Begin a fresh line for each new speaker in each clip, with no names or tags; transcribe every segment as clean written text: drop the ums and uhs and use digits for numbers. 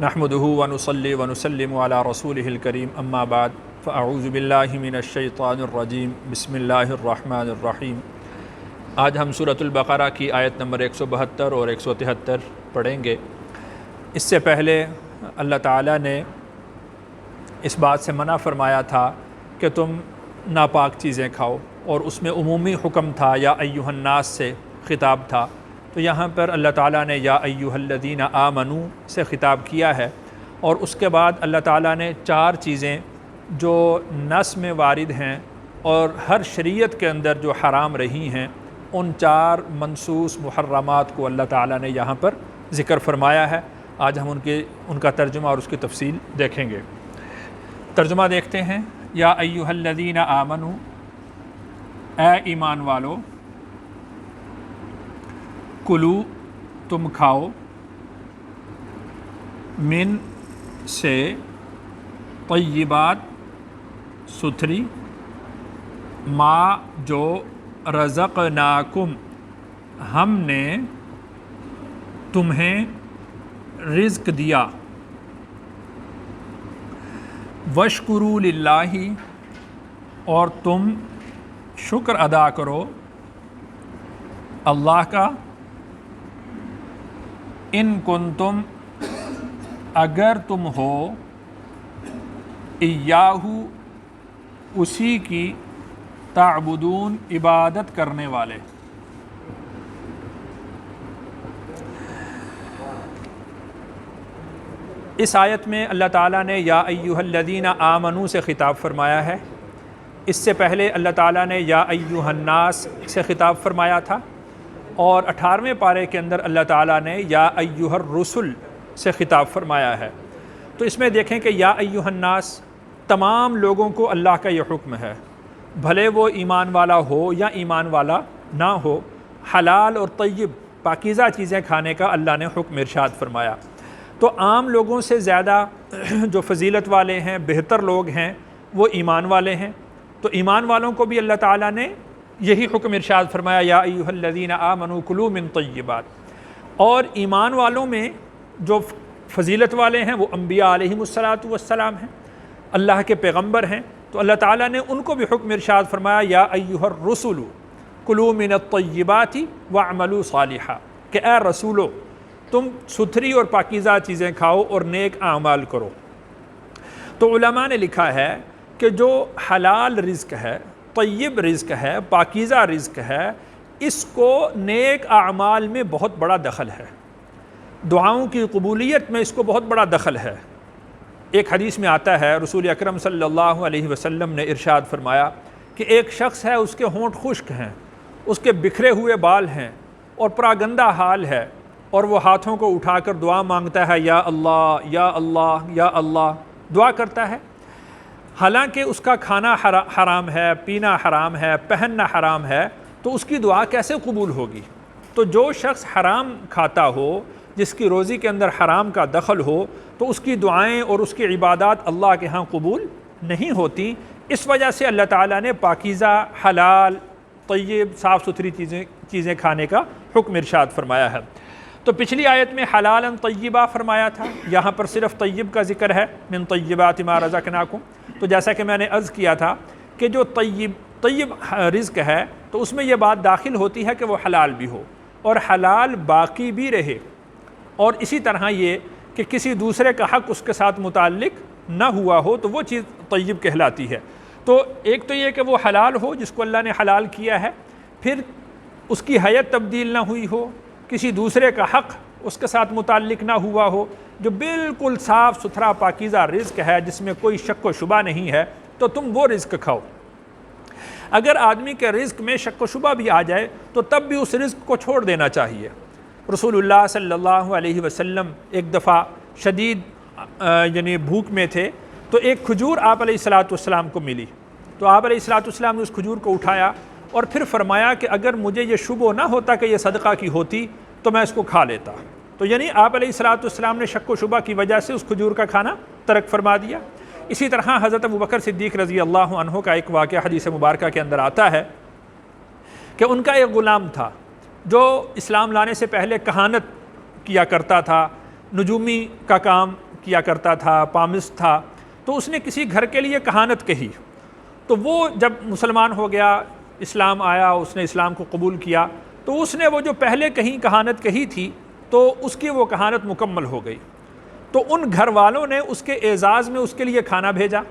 نحمده ونصلي ونسلم على رسوله الكريم اما بعد فاعوذ باللہ من الشیطان الرجیم بسم اللہ الرحمن الرحیم۔ آج ہم سورۃ البقرہ کی آیت نمبر 172 اور 173 پڑھیں گے۔ اس سے پہلے اللہ تعالیٰ نے اس بات سے منع فرمایا تھا کہ تم ناپاک چیزیں کھاؤ، اور اس میں عمومی حکم تھا، یا ایھا الناس سے خطاب تھا۔ تو یہاں پر اللہ تعالیٰ نے یا ایھا الذین آمنوا سے خطاب کیا ہے، اور اس کے بعد اللہ تعالیٰ نے 4 چیزیں جو نص میں وارد ہیں اور ہر شریعت کے اندر جو حرام رہی ہیں، ان 4 منصوص محرمات کو اللہ تعالیٰ نے یہاں پر ذکر فرمایا ہے۔ آج ہم ان کا ترجمہ اور اس کی تفصیل دیکھیں گے۔ ترجمہ دیکھتے ہیں۔ یا ایھا الذین آمنوا، اے ایمان والو، کلو تم کھاؤ، من سے طیبات ستھری، ما جو رزقناکم ہم نے تمہیں رزق دیا، واشکروا للہ اور تم شکر ادا کرو اللہ کا، ان کنتم اگر تم ہو، ایاہو اسی کی، تعبدون عبادت کرنے والے۔ اس آیت میں اللہ تعالیٰ نے یا ایھا الذین آمنوا سے خطاب فرمایا ہے۔ اس سے پہلے اللہ تعالیٰ نے یا ایھا الناس سے خطاب فرمایا تھا، اور 18ویں پارے کے اندر اللہ تعالیٰ نے یا ایھا الرسل سے خطاب فرمایا ہے۔ تو اس میں دیکھیں کہ یا ایھا الناس تمام لوگوں کو اللہ کا یہ حکم ہے، بھلے وہ ایمان والا ہو یا ایمان والا نہ ہو، حلال اور طیب پاکیزہ چیزیں کھانے کا اللہ نے حکم ارشاد فرمایا۔ تو عام لوگوں سے زیادہ جو فضیلت والے ہیں، بہتر لوگ ہیں، وہ ایمان والے ہیں۔ تو ایمان والوں کو بھی اللہ تعالیٰ نے یہی حکم ارشاد فرمایا، یا ایھا الذین آمنوا کلوا من طیبات۔ اور ایمان والوں میں جو فضیلت والے ہیں وہ انبیاء علیہم السلام ہیں، اللہ کے پیغمبر ہیں۔ تو اللہ تعالیٰ نے ان کو بھی حکم ارشاد فرمایا، یا ایھا الرسل کلوا من الطیبات واعملوا صالحا، کہ اے رسولو تم ستھری اور پاکیزہ چیزیں کھاؤ اور نیک اعمال کرو۔ تو علماء نے لکھا ہے کہ جو حلال رزق ہے، طیب رزق ہے، پاکیزہ رزق ہے، اس کو نیک اعمال میں بہت بڑا دخل ہے، دعاؤں کی قبولیت میں اس کو بہت بڑا دخل ہے۔ ایک حدیث میں آتا ہے، رسول اکرم صلی اللہ علیہ وسلم نے ارشاد فرمایا کہ ایک شخص ہے، اس کے ہونٹ خشک ہیں، اس کے بکھرے ہوئے بال ہیں اور پراگندہ حال ہے، اور وہ ہاتھوں کو اٹھا کر دعا مانگتا ہے، یا اللہ یا اللہ یا اللہ دعا کرتا ہے، حالانکہ اس کا کھانا حرام ہے، پینا حرام ہے، پہننا حرام ہے، تو اس کی دعا کیسے قبول ہوگی؟ تو جو شخص حرام کھاتا ہو، جس کی روزی کے اندر حرام کا دخل ہو، تو اس کی دعائیں اور اس کی عبادات اللہ کے ہاں قبول نہیں ہوتی۔ اس وجہ سے اللہ تعالیٰ نے پاکیزہ، حلال، طیب، صاف ستھری چیزیں کھانے کا حکم ارشاد فرمایا ہے۔ تو پچھلی آیت میں حلالا طیبہ فرمایا تھا، یہاں پر صرف طیب کا ذکر ہے، من طیبات ما رزقناکم۔ تو جیسا کہ میں نے عرض کیا تھا کہ جو طیب رزق ہے، تو اس میں یہ بات داخل ہوتی ہے کہ وہ حلال بھی ہو اور حلال باقی بھی رہے، اور اسی طرح یہ کہ کسی دوسرے کا حق اس کے ساتھ متعلق نہ ہوا ہو، تو وہ چیز طیب کہلاتی ہے۔ تو ایک تو یہ کہ وہ حلال ہو جس کو اللہ نے حلال کیا ہے، پھر اس کی حیت تبدیل نہ ہوئی ہو، کسی دوسرے کا حق اس کے ساتھ متعلق نہ ہوا ہو، جو بالکل صاف ستھرا پاکیزہ رزق ہے جس میں کوئی شک و شبہ نہیں ہے، تو تم وہ رزق کھاؤ۔ اگر آدمی کے رزق میں شک و شبہ بھی آ جائے تو تب بھی اس رزق کو چھوڑ دینا چاہیے۔ رسول اللہ صلی اللہ علیہ وسلم ایک دفعہ شدید یعنی بھوک میں تھے، تو ایک کھجور آپ علیہ السلام کو ملی، تو آپ علیہ السلام نے اس کھجور کو اٹھایا اور پھر فرمایا کہ اگر مجھے یہ شبہ نہ ہوتا کہ یہ صدقہ کی ہوتی تو میں اس کو کھا لیتا۔ تو یعنی آپ علیہ السلام نے شک و شبہ کی وجہ سے اس کھجور کا کھانا ترک فرما دیا۔ اسی طرح حضرت ابوبکر صدیق رضی اللہ عنہ کا ایک واقعہ حدیث مبارکہ کے اندر آتا ہے کہ ان کا ایک غلام تھا جو اسلام لانے سے پہلے کہانت کیا کرتا تھا، نجومی کا کام کیا کرتا تھا، پامست تھا، تو اس نے کسی گھر کے لیے کہانت کہی، تو وہ جب مسلمان ہو گیا، اسلام آیا، اس نے اسلام کو قبول کیا، تو اس نے وہ جو پہلے کہیں کہانت کہی تھی تو اس کی وہ کہانت مکمل ہو گئی، تو ان گھر والوں نے اس کے اعزاز میں اس کے لیے کھانا بھیجا،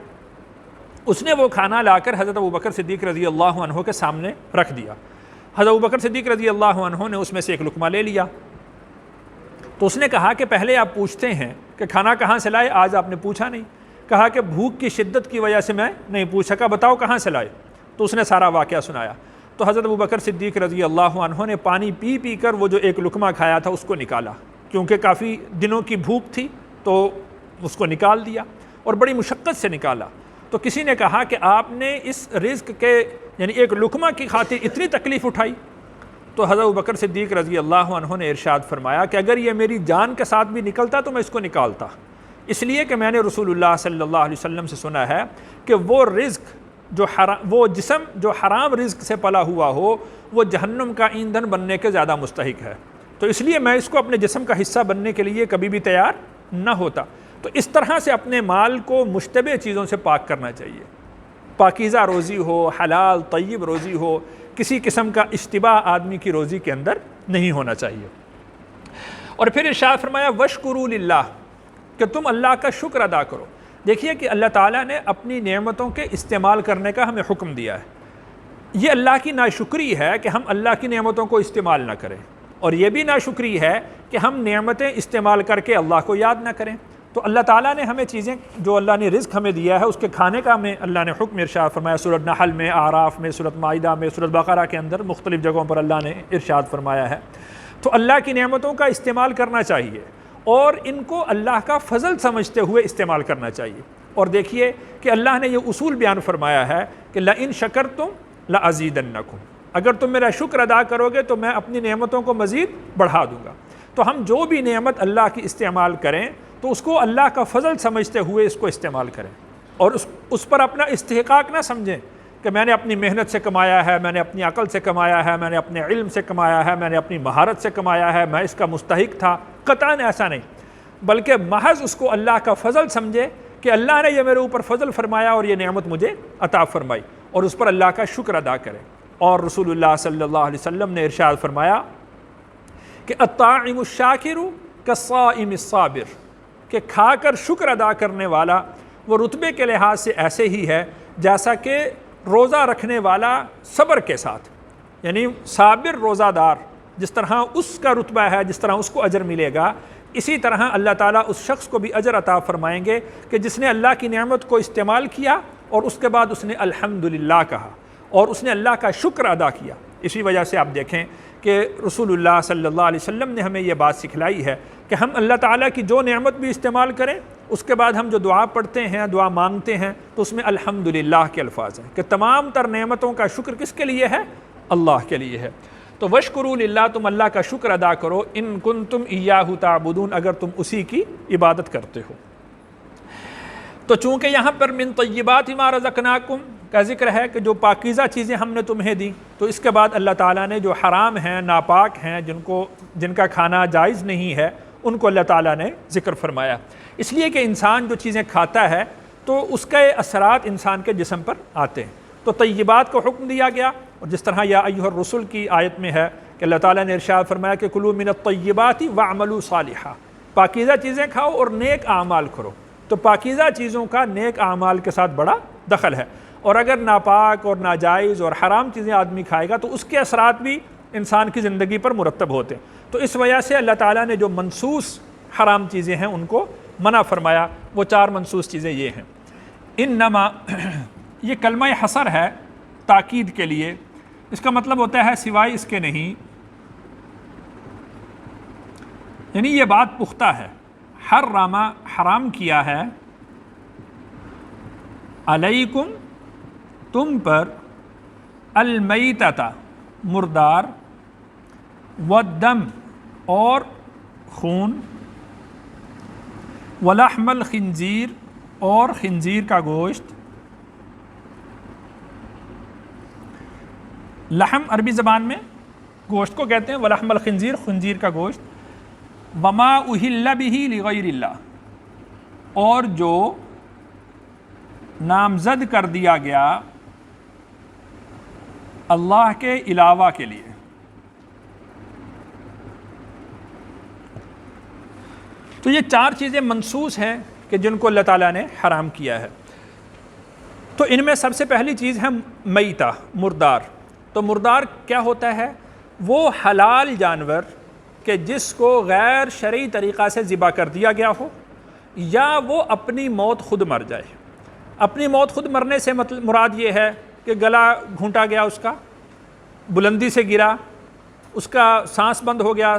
اس نے وہ کھانا لا کر حضرت ابوبکر صدیق رضی اللہ عنہ کے سامنے رکھ دیا۔ حضرت ابوبکر صدیق رضی اللہ عنہ نے اس میں سے ایک لقمہ لے لیا، تو اس نے کہا کہ پہلے آپ پوچھتے ہیں کہ کھانا کہاں سے لائے، آج آپ نے پوچھا نہیں۔ کہا کہ بھوک کی شدت کی وجہ سے میں نہیں پوچھ سکا، بتاؤ کہاں سے لائے، تو اس نے سارا واقعہ سنایا۔ تو حضرت ابوبکر صدیق رضی اللہ عنہ نے پانی پی پی کر وہ جو ایک لقمہ کھایا تھا اس کو نکالا، کیونکہ کافی دنوں کی بھوک تھی تو اس کو نکال دیا، اور بڑی مشقت سے نکالا۔ تو کسی نے کہا کہ آپ نے اس رزق کے یعنی ایک لقمہ کی خاطر اتنی تکلیف اٹھائی؟ تو حضرت ابوبکر صدیق رضی اللہ عنہ نے ارشاد فرمایا کہ اگر یہ میری جان کے ساتھ بھی نکلتا تو میں اس کو نکالتا، اس لیے کہ میں نے رسول اللہ صلی اللہ علیہ وسلم سے سنا ہے کہ وہ رزق وہ جسم جو حرام رزق سے پلا ہوا ہو وہ جہنم کا ایندھن بننے کے زیادہ مستحق ہے، تو اس لیے میں اس کو اپنے جسم کا حصہ بننے کے لیے کبھی بھی تیار نہ ہوتا۔ تو اس طرح سے اپنے مال کو مشتبہ چیزوں سے پاک کرنا چاہیے، پاکیزہ روزی ہو، حلال طیب روزی ہو، کسی قسم کا اشتباہ آدمی کی روزی کے اندر نہیں ہونا چاہیے۔ اور پھر ارشاد فرمایا وَاشْكُرُوا لِلَّهِ، کہ تم اللہ کا شکر ادا کرو۔ دیکھیے کہ اللہ تعالیٰ نے اپنی نعمتوں کے استعمال کرنے کا ہمیں حکم دیا ہے، یہ اللہ کی ناشکری ہے کہ ہم اللہ کی نعمتوں کو استعمال نہ کریں، اور یہ بھی ناشکری ہے کہ ہم نعمتیں استعمال کر کے اللہ کو یاد نہ کریں۔ تو اللہ تعالیٰ نے ہمیں چیزیں جو اللہ نے رزق ہمیں دیا ہے اس کے کھانے کا ہمیں اللہ نے حکم ارشاد فرمایا، سورۃ نحل میں، اعراف میں، سورۃ مائدہ میں، سورۃ بقرہ کے اندر مختلف جگہوں پر اللہ نے ارشاد فرمایا ہے۔ تو اللہ کی نعمتوں کا استعمال کرنا چاہیے، اور ان کو اللہ کا فضل سمجھتے ہوئے استعمال کرنا چاہیے۔ اور دیکھیے کہ اللہ نے یہ اصول بیان فرمایا ہے کہ لَإِن شَكَرْتُمْ لَأَزِيدَنَّكُمْ، اگر تم میرا شکر ادا کرو گے تو میں اپنی نعمتوں کو مزید بڑھا دوں گا۔ تو ہم جو بھی نعمت اللہ کی استعمال کریں تو اس کو اللہ کا فضل سمجھتے ہوئے اس کو استعمال کریں، اور اس پر اپنا استحقاق نہ سمجھیں کہ میں نے اپنی محنت سے کمایا ہے، میں نے اپنی عقل سے کمایا ہے، میں نے اپنے علم سے کمایا ہے، میں نے اپنی مہارت سے کمایا ہے، میں اس کا مستحق تھا۔ قطعاً ایسا نہیں، بلکہ محض اس کو اللہ کا فضل سمجھے کہ اللہ نے یہ میرے اوپر فضل فرمایا اور یہ نعمت مجھے عطا فرمائی، اور اس پر اللہ کا شکر ادا کرے۔ اور رسول اللہ صلی اللہ علیہ وسلم نے ارشاد فرمایا کہ الطاعم الشاکر کالصائم الصابر، کہ کھا کر شکر ادا کرنے والا وہ رتبے کے لحاظ سے ایسے ہی ہے جیسا کہ روزہ رکھنے والا صبر کے ساتھ، یعنی صابر روزہ دار جس طرح اس کا رتبہ ہے، جس طرح اس کو اجر ملے گا، اسی طرح اللہ تعالیٰ اس شخص کو بھی اجر عطا فرمائیں گے کہ جس نے اللہ کی نعمت کو استعمال کیا اور اس کے بعد اس نے الحمدللہ کہا اور اس نے اللہ کا شکر ادا کیا۔ اسی وجہ سے آپ دیکھیں کہ رسول اللہ صلی اللہ علیہ وسلم نے ہمیں یہ بات سکھلائی ہے کہ ہم اللہ تعالیٰ کی جو نعمت بھی استعمال کریں اس کے بعد ہم جو دعا پڑھتے ہیں، دعا مانگتے ہیں، تو اس میں الحمدللہ کے الفاظ ہیں کہ تمام تر نعمتوں کا شکر کس کے لیے ہے؟ اللہ کے لیے ہے۔ تو واشکروا للہ، تم اللہ کا شکر ادا کرو، ان کنتم ایاہ تعبدون، اگر تم اسی کی عبادت کرتے ہو۔ تو چونکہ یہاں پر من طیبات ما رزقناکم کا ذکر ہے کہ جو پاکیزہ چیزیں ہم نے تمہیں دی، تو اس کے بعد اللہ تعالیٰ نے جو حرام ہیں، ناپاک ہیں، جن کا کھانا جائز نہیں ہے، ان کو اللہ تعالیٰ نے ذکر فرمایا، اس لیے کہ انسان جو چیزیں کھاتا ہے تو اس کے اثرات انسان کے جسم پر آتے ہیں۔ تو طیبات کو حکم دیا گیا، اور جس طرح یا ایھا الرسل کی آیت میں ہے کہ اللہ تعالیٰ نے ارشاد فرمایا کہ کلوا من الطیبات واعملوا صالحا، پاکیزہ چیزیں کھاؤ اور نیک اعمال کرو۔ تو پاکیزہ چیزوں کا نیک اعمال کے ساتھ بڑا دخل ہے، اور اگر ناپاک اور ناجائز اور حرام چیزیں آدمی کھائے گا تو اس کے اثرات بھی انسان کی زندگی پر مرتب ہوتے ہیں۔ تو اس وجہ سے اللہ تعالیٰ نے جو منسوس حرام چیزیں ہیں ان کو منع فرمایا۔ وہ 4 منسوس چیزیں یہ ہیں۔ انما، یہ کلمہ حصر ہے تاکید کے لیے، اس کا مطلب ہوتا ہے سوائے اس کے نہیں، یعنی یہ بات پختہ ہے۔ حرم، حرام کیا ہے، علیکم، تم پر، المیتۃ، مردار، والدم، اور خون، ولحم الخنزیر، اور خنزیر کا گوشت۔ لحم عربی زبان میں گوشت کو کہتے ہیں، ولحم الخنزیر، خنزیر کا گوشت۔ وما اہل بہ لغیر اللہ، اور جو نامزد کر دیا گیا اللہ کے علاوہ کے لیے. تو یہ 4 چیزیں منصوص ہیں کہ جن کو اللہ تعالیٰ نے حرام کیا ہے. تو ان میں سب سے پہلی چیز ہے میتہ، مردار. تو مردار کیا ہوتا ہے؟ وہ حلال جانور کہ جس کو غیر شرعی طریقہ سے ذبح کر دیا گیا ہو، یا وہ اپنی موت خود مر جائے. اپنی موت خود مرنے سے مراد یہ ہے کہ گلا گھونٹا گیا، اس کا بلندی سے گرا، اس کا سانس بند ہو گیا،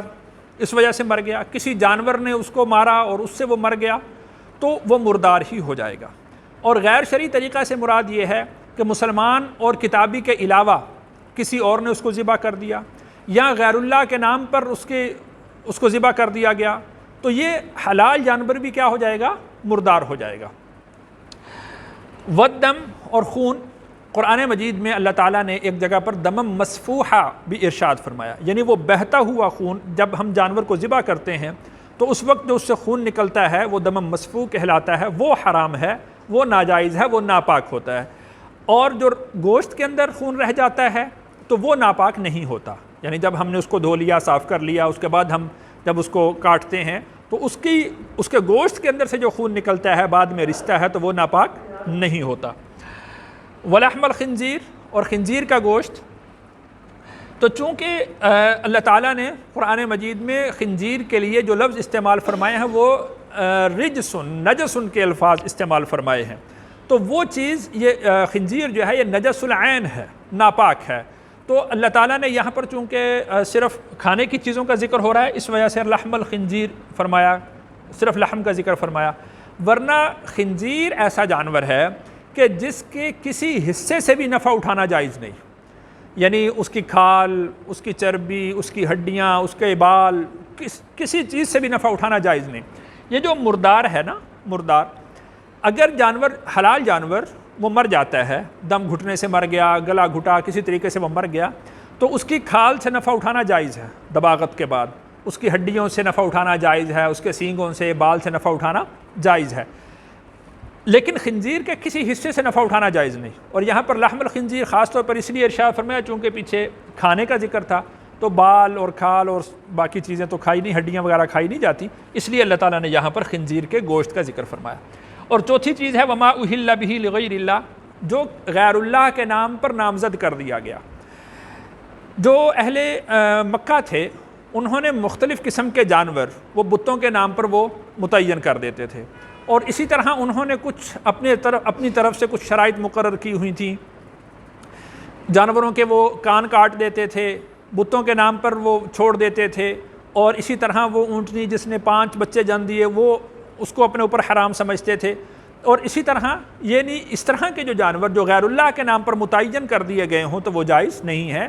اس وجہ سے مر گیا. کسی جانور نے اس کو مارا اور اس سے وہ مر گیا تو وہ مردار ہی ہو جائے گا. اور غیر شرعی طریقہ سے مراد یہ ہے کہ مسلمان اور کتابی کے علاوہ کسی اور نے اس کو ذبح کر دیا، یا غیر اللہ کے نام پر اس کو ذبح کر دیا گیا، تو یہ حلال جانور بھی کیا ہو جائے گا؟ مردار ہو جائے گا. والدم اور خون، قرآن مجید میں اللہ تعالیٰ نے ایک جگہ پر دمم مسفوحہ بھی ارشاد فرمایا، یعنی وہ بہتا ہوا خون. جب ہم جانور کو ذبح کرتے ہیں تو اس وقت جو اس سے خون نکلتا ہے وہ دمم مسفوح کہلاتا ہے، وہ حرام ہے، وہ ناجائز ہے، وہ ناپاک ہوتا ہے. اور جو گوشت کے اندر خون رہ جاتا ہے تو وہ ناپاک نہیں ہوتا. یعنی جب ہم نے اس کو دھو لیا، صاف کر لیا، اس کے بعد ہم جب اس کو کاٹتے ہیں تو اس کے گوشت کے اندر سے جو خون نکلتا ہے بعد میں رشتہ ہے تو وہ ناپاک نہیں ہوتا. ولحم الخنزیر، اور خنزیر کا گوشت. تو چونکہ اللہ تعالیٰ نے قرآن مجید میں خنزیر کے لیے جو لفظ استعمال فرمائے ہیں وہ رجسن، نجسن کے الفاظ استعمال فرمائے ہیں، تو وہ چیز یہ خنزیر جو ہے یہ نجس العین ہے، ناپاک ہے. تو اللہ تعالیٰ نے یہاں پر چونکہ صرف کھانے کی چیزوں کا ذکر ہو رہا ہے، اس وجہ سے لحم الخنزیر فرمایا، صرف لحم کا ذکر فرمایا. ورنہ خنزیر ایسا جانور ہے کہ جس کے کسی حصے سے بھی نفع اٹھانا جائز نہیں. یعنی اس کی کھال، اس کی چربی، اس کی ہڈیاں، اس کے بال، کسی چیز سے بھی نفع اٹھانا جائز نہیں. یہ جو مردار ہے نا، مردار، اگر جانور حلال جانور وہ مر جاتا ہے، دم گھٹنے سے مر گیا، گلا گھٹا، کسی طریقے سے وہ مر گیا، تو اس کی کھال سے نفع اٹھانا جائز ہے دباغت کے بعد. اس کی ہڈیوں سے نفع اٹھانا جائز ہے، اس کے سینگوں سے، بال سے نفع اٹھانا جائز ہے. لیکن خنزیر کے کسی حصے سے نفع اٹھانا جائز نہیں. اور یہاں پر لحم الخنزیر خاص طور پر اس لیے ارشاد فرمایا چونکہ پیچھے کھانے کا ذکر تھا، تو بال اور کھال اور باقی چیزیں تو کھائی نہیں، ہڈیاں وغیرہ کھائی نہیں جاتی، اس لیے اللہ تعالیٰ نے یہاں پر خنزیر کے گوشت کا ذکر فرمایا. اور چوتھی چیز ہے وما اہل بہ لغیر اللہ، جو غیر اللہ کے نام پر نامزد کر دیا گیا. جو اہل مکہ تھے انہوں نے مختلف قسم کے جانور وہ بتوں کے نام پر وہ متعین کر دیتے تھے، اور اسی طرح انہوں نے کچھ اپنی طرف سے کچھ شرائط مقرر کی ہوئی تھیں. جانوروں کے وہ کان کاٹ دیتے تھے، بتوں کے نام پر وہ چھوڑ دیتے تھے، اور اسی طرح وہ اونٹنی جس نے 5 بچے جن دیے وہ اس کو اپنے اوپر حرام سمجھتے تھے. اور اسی طرح یعنی اس طرح کے جو جانور جو غیر اللہ کے نام پر متعین کر دیے گئے ہوں تو وہ جائز نہیں ہے،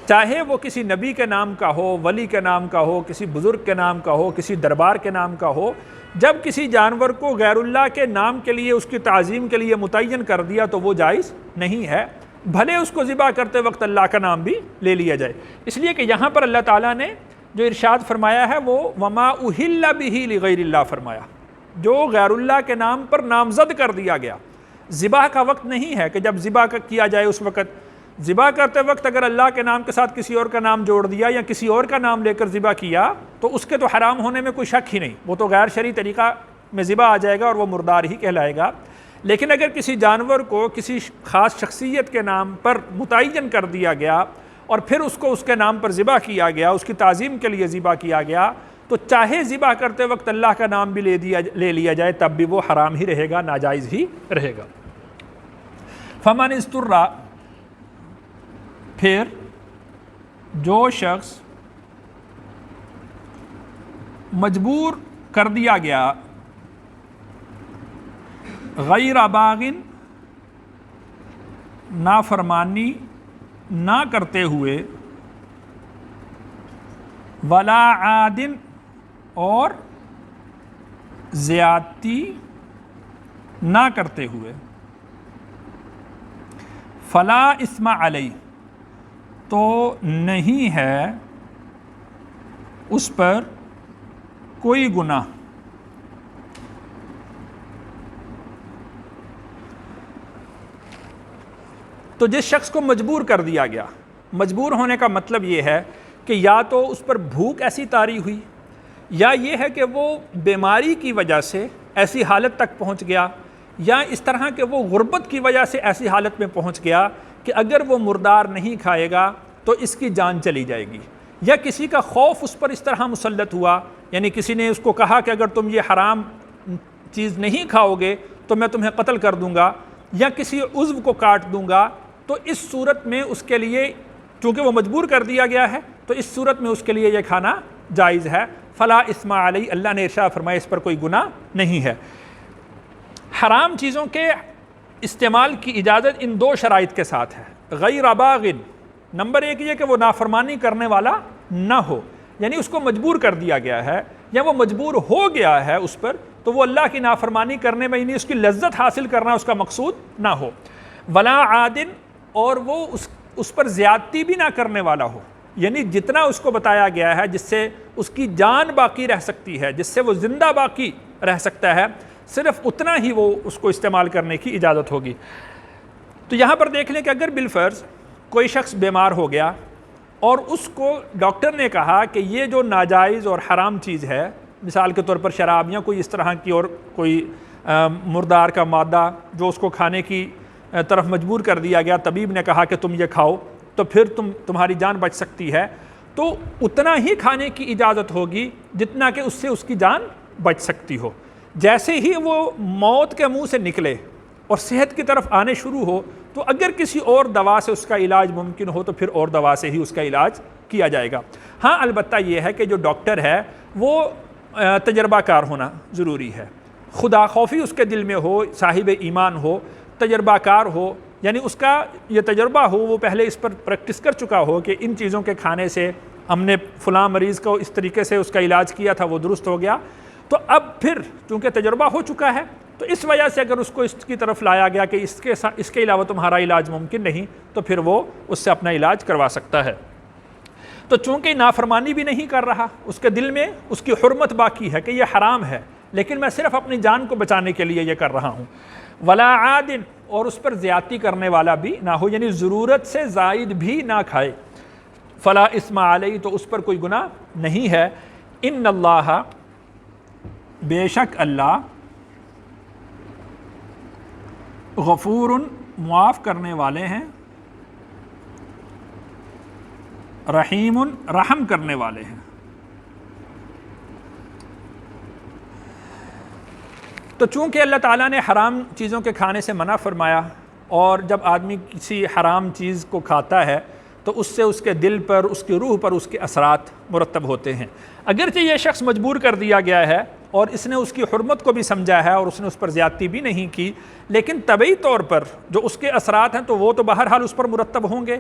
چاہے وہ کسی نبی کے نام کا ہو، ولی کے نام کا ہو، کسی بزرگ کے نام کا ہو، کسی دربار کے نام کا ہو. جب کسی جانور کو غیر اللہ کے نام کے لیے، اس کی تعظیم کے لیے متعین کر دیا تو وہ جائز نہیں ہے، بھلے اس کو ذبح کرتے وقت اللہ کا نام بھی لے لیا جائے. اس لیے کہ یہاں پر اللہ تعالیٰ نے جو ارشاد فرمایا ہے وہ وما اہل بہ لغیر اللہ فرمایا، جو غیر اللہ کے نام پر نامزد کر دیا گیا. ذبح کا وقت نہیں ہے کہ جب ذبح کیا جائے اس وقت، ذبح کرتے وقت اگر اللہ کے نام کے ساتھ کسی اور کا نام جوڑ دیا یا کسی اور کا نام لے کر ذبح کیا تو اس کے تو حرام ہونے میں کوئی شک ہی نہیں، وہ تو غیر شرعی طریقہ میں ذبح آ جائے گا اور وہ مردار ہی کہلائے گا. لیکن اگر کسی جانور کو کسی خاص شخصیت کے نام پر متعین کر دیا گیا اور پھر اس کو اس کے نام پر ذبح کیا گیا، اس کی تعظیم کے لیے ذبح کیا گیا، تو چاہے ذبح کرتے وقت اللہ کا نام بھی لے لیا جائے تب بھی وہ حرام ہی رہے گا، ناجائز ہی رہے گا. فمن اضطر، پھر جو شخص مجبور کر دیا گیا غیر باغن، نافرمانی نہ کرتے ہوئے، ولا عادن، اور زیادتی نہ کرتے ہوئے، فلا اثم علیہ، تو نہیں ہے اس پر کوئی گناہ. تو جس شخص کو مجبور کر دیا گیا، مجبور ہونے کا مطلب یہ ہے کہ یا تو اس پر بھوک ایسی طاری ہوئی، یا یہ ہے کہ وہ بیماری کی وجہ سے ایسی حالت تک پہنچ گیا، یا اس طرح کہ وہ غربت کی وجہ سے ایسی حالت میں پہنچ گیا کہ اگر وہ مردار نہیں کھائے گا تو اس کی جان چلی جائے گی، یا کسی کا خوف اس پر اس طرح مسلط ہوا، یعنی کسی نے اس کو کہا کہ اگر تم یہ حرام چیز نہیں کھاؤ گے تو میں تمہیں قتل کر دوں گا، یا کسی عضو کو کاٹ دوں گا، تو اس صورت میں اس کے لیے، چونکہ وہ مجبور کر دیا گیا ہے، تو اس صورت میں اس کے لیے یہ کھانا جائز ہے۔ فلا اثم علیہ، اللہ نے ارشاد فرمایا اس پر کوئی گناہ نہیں ہے۔ حرام چیزوں کے استعمال کی اجازت ان دو شرائط کے ساتھ ہے۔ غیر باغ، نمبر ایک یہ کہ وہ نافرمانی کرنے والا نہ ہو، یعنی اس کو مجبور کر دیا گیا ہے یا وہ مجبور ہو گیا ہے اس پر، تو وہ اللہ کی نافرمانی کرنے میں، یعنی اس کی لذت حاصل کرنا اس کا مقصود نہ ہو۔ ولا عادن، اور وہ اس پر زیادتی بھی نہ کرنے والا ہو، یعنی جتنا اس کو بتایا گیا ہے جس سے اس کی جان باقی رہ سکتی ہے، جس سے وہ زندہ باقی رہ سکتا ہے، صرف اتنا ہی وہ اس کو استعمال کرنے کی اجازت ہوگی۔ تو یہاں پر دیکھ لیں کہ اگر بالفرض کوئی شخص بیمار ہو گیا اور اس کو ڈاکٹر نے کہا کہ یہ جو ناجائز اور حرام چیز ہے، مثال کے طور پر شراب یا کوئی اس طرح کی اور کوئی مردار کا مادہ جو اس کو کھانے کی طرف مجبور کر دیا گیا، طبیب نے کہا کہ تم یہ کھاؤ تو پھر تمہاری جان بچ سکتی ہے، تو اتنا ہی کھانے کی اجازت ہوگی جتنا کہ اس سے اس کی جان بچ سکتی ہو۔ جیسے ہی وہ موت کے منہ سے نکلے اور صحت کی طرف آنے شروع ہو، تو اگر کسی اور دوا سے اس کا علاج ممکن ہو تو پھر اور دوا سے ہی اس کا علاج کیا جائے گا۔ ہاں البتہ یہ ہے کہ جو ڈاکٹر ہے وہ تجربہ کار ہونا ضروری ہے، خدا خوفی اس کے دل میں ہو، صاحب ایمان ہو، تجربہ کار ہو، یعنی اس کا یہ تجربہ ہو، وہ پہلے اس پر پریکٹس کر چکا ہو کہ ان چیزوں کے کھانے سے ہم نے فلاں مریض کو اس طریقے سے اس کا علاج کیا تھا، وہ درست ہو گیا، تو اب پھر چونکہ تجربہ ہو چکا ہے تو اس وجہ سے اگر اس کو اس کی طرف لایا گیا کہ اس کے علاوہ تمہارا علاج ممکن نہیں، تو پھر وہ اس سے اپنا علاج کروا سکتا ہے۔ تو چونکہ نافرمانی بھی نہیں کر رہا، اس کے دل میں اس کی حرمت باقی ہے کہ یہ حرام ہے، لیکن میں صرف اپنی جان کو بچانے کے لیے یہ کر رہا ہوں۔ ولا عادن، اور اس پر زیادتی کرنے والا بھی نہ ہو، یعنی ضرورت سے زائد بھی نہ کھائے۔ فلا اثم علیہ، تو اس پر کوئی گناہ نہیں ہے۔ ان اللہ، بے شک اللہ، غفور، معاف کرنے والے ہیں، رحیم، رحم کرنے والے ہیں۔ تو چونکہ اللہ تعالیٰ نے حرام چیزوں کے کھانے سے منع فرمایا، اور جب آدمی کسی حرام چیز کو کھاتا ہے تو اس سے اس کے دل پر، اس کی روح پر اس کے اثرات مرتب ہوتے ہیں۔ اگرچہ یہ شخص مجبور کر دیا گیا ہے اور اس نے اس کی حرمت کو بھی سمجھا ہے اور اس نے اس پر زیادتی بھی نہیں کی، لیکن طبعی طور پر جو اس کے اثرات ہیں تو وہ تو بہرحال اس پر مرتب ہوں گے،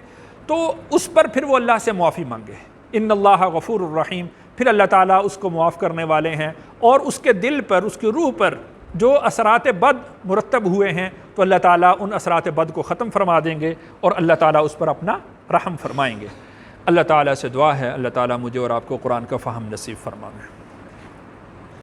تو اس پر پھر وہ اللہ سے معافی مانگے۔ ان اللہ غفور الرحیم، پھر اللہ تعالیٰ اس کو معاف کرنے والے ہیں، اور اس کے دل پر، اس کی روح پر جو اثرات بد مرتب ہوئے ہیں تو اللہ تعالیٰ ان اثرات بد کو ختم فرما دیں گے اور اللہ تعالیٰ اس پر اپنا رحم فرمائیں گے۔ اللہ تعالیٰ سے دعا ہے اللہ تعالیٰ مجھے اور آپ کو قرآن کا فہم نصیب فرمائے۔